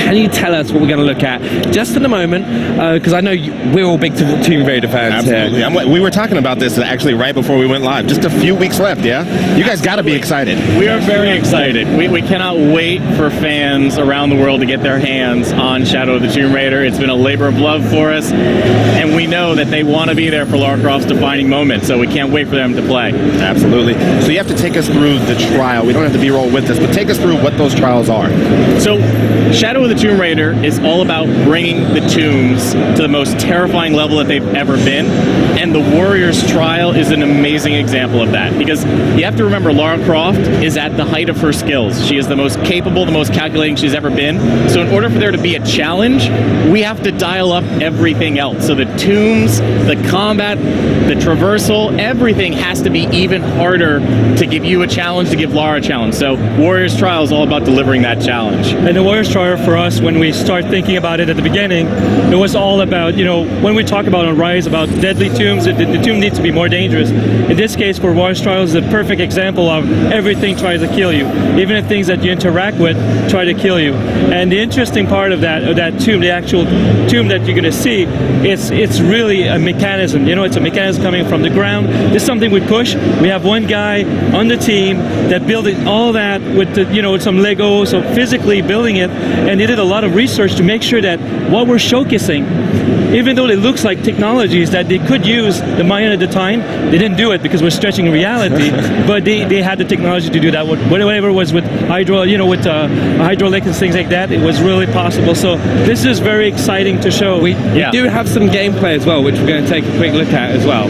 can you tell us what we're going to look at just in a moment? Because I know we're all big Tomb Raider fans. Absolutely. We were talking about this actually right before we went live. Just a few weeks left, yeah? You guys got to be excited. We are very excited. We cannot wait for fans around the world to get their hands on Shadow of the Tomb Raider. It's been a labor of love for us, and we know that they want to be there for Lara Croft's defining moment, so we can't wait for them to play. Absolutely. So you have to take us through the trial. We don't have to B-roll with this, but take us through what those trials are. So Shadow of the Tomb Raider is all about bringing the tombs to the most terrifying level that they've ever been, and the Warrior's Trial is an amazing example of that, because you have to remember Lara Croft is at the height of her skills. She is the most capable, the most calculating she's ever been. So in order for there to be a challenge, we have to dial up everything else. So the tombs, the combat, the traversal, everything has to be even harder to give you a challenge, to give Lara a challenge. So Warrior's Trial is all about delivering that challenge. And the Warrior's Trial for us, when we start thinking about it at the beginning, it was all about, you know, when we talk about on Rise about deadly tombs, the tomb needs to be more dangerous. In this case, for Warrior's Trial is a perfect example of everything tries to kill you. Even the things that you interact with try to kill you. And the interesting part of that tomb, the actual tomb that you're going to see, it's really a mechanism. You know, it's a mechanism coming from the ground. This is something we push. We have one guy on the team that built all that with the, you know, some Lego, so physically building it, and they did a lot of research to make sure that what we're showcasing, even though it looks like technologies that they could use the Mayan at the time, they didn't do it because we're stretching reality. But they had the technology to do that. Whatever was with hydraulic and things like that, it was really possible. So this is very exciting to show. We do have some gameplay as well, which we're going to take a quick look at as well.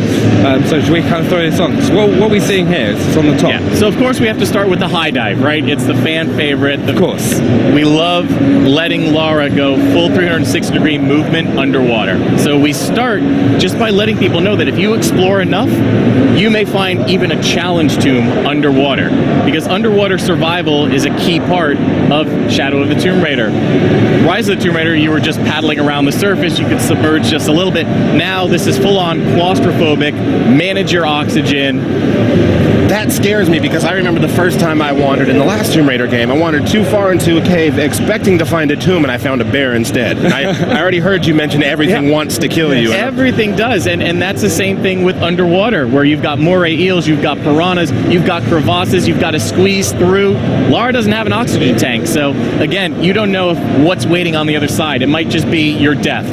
So should we kind of throw this on? So what are we seeing here? It's on the top. Yeah. So of course we have to start with the high dive, right? It's the fan favorite. Of course. We love letting Lara go full 360-degree movement underwater. So we start just by letting people know that if you explore enough, you may find even a challenge tomb underwater, because underwater survival is a key part of Shadow of the Tomb Raider. Rise of the Tomb Raider, you were just paddling around the surface, you could submerge just a little bit. Now this is full-on claustrophobic, manage your oxygen. That scares me, because I remember the first time I wandered in the last Tomb Raider game. I wandered too far into a cave expecting to find a tomb, and I found a bear instead. And I already heard you mention everything wants to kill you. Everything does, and that's the same thing with underwater, where you've got moray eels, you've got piranhas, you've got crevasses, you've got to squeeze through. Lara doesn't have an oxygen tank, so again, you don't know what's waiting on the other side. It might just be your death.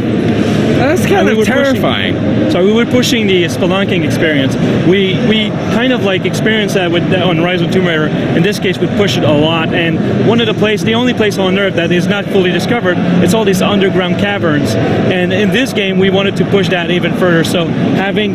That's kind of terrifying. We were pushing the spelunking experience. We kind of like experienced that on Rise of Tomb Raider. In this case, we pushed it a lot. And the only place on Earth that is not fully discovered, it's all these underground caverns. And in this game, we wanted to push that even further. So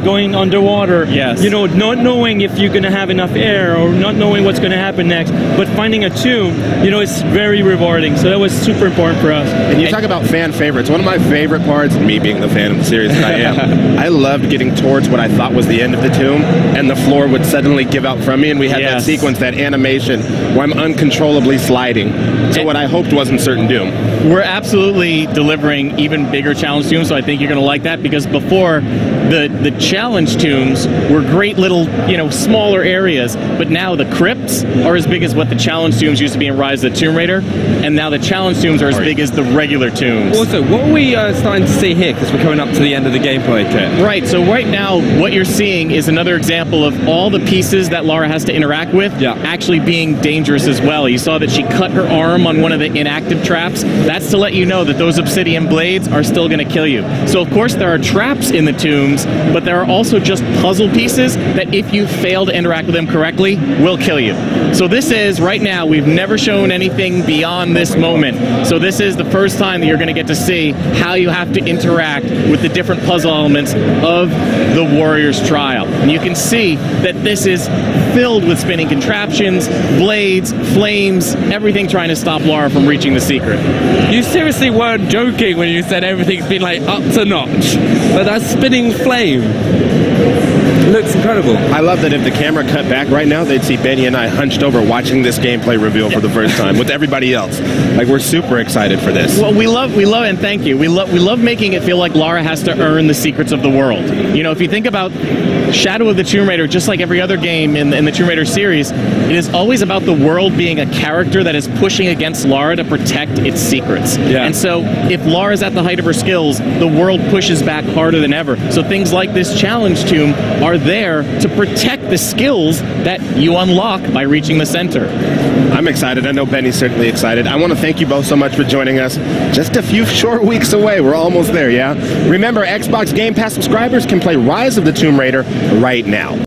going underwater, you know, not knowing if you're going to have enough air or not knowing what's going to happen next, but finding a tomb, you know, it's very rewarding. So that was super important for us. And you talk about fan favorites. One of my favorite parts, me being the fan of the series that I am, I loved getting towards what I thought was the end of the tomb, and the floor would suddenly give out from me, and we had that sequence, that animation, where I'm uncontrollably sliding. So what I hoped wasn't certain doom. We're absolutely delivering even bigger challenge tombs, so I think you're going to like that, because before, the challenge tombs were great little, you know, smaller areas, but now the crypts are as big as what the challenge tombs used to be in Rise of the Tomb Raider, and now the challenge tombs are as big as the regular tombs. Also, what are we starting to see here, because we're coming up to the end of the gameplay kit? Right, so right now, what you're seeing is another example of all the pieces that Lara has to interact with actually being dangerous as well. You saw that she cut her arm on one of the inactive traps. That's to let you know that those obsidian blades are still going to kill you. So of course there are traps in the tombs, but there are also just puzzle pieces that if you fail to interact with them correctly, will kill you. So this is, right now, we've never shown anything beyond this moment. So this is the first time that you're going to get to see how you have to interact with the different puzzle elements of the Warrior's Trial. And you can see that this is filled with spinning contraptions, blades, flames, everything trying to stop Lara from reaching the secret. You seriously weren't joking when you said everything's been like up to notch, but that spinning flame. Looks incredible. I love that if the camera cut back right now, they'd see Benny and I hunched over watching this gameplay reveal for the first time with everybody else. Like, we're super excited for this. Well, we love, and thank you. We love making it feel like Lara has to earn the secrets of the world. You know, if you think about Shadow of the Tomb Raider, just like every other game in the Tomb Raider series, it is always about the world being a character that is pushing against Lara to protect its secrets. Yeah. And so, if Lara's at the height of her skills, the world pushes back harder than ever. So things like this challenge tomb are there to protect the skills that you unlock by reaching the center. I'm excited. I know Benny's certainly excited. I want to thank you both so much for joining us. Just a few short weeks away. We're almost there, yeah? Remember, Xbox Game Pass subscribers can play Rise of the Tomb Raider right now.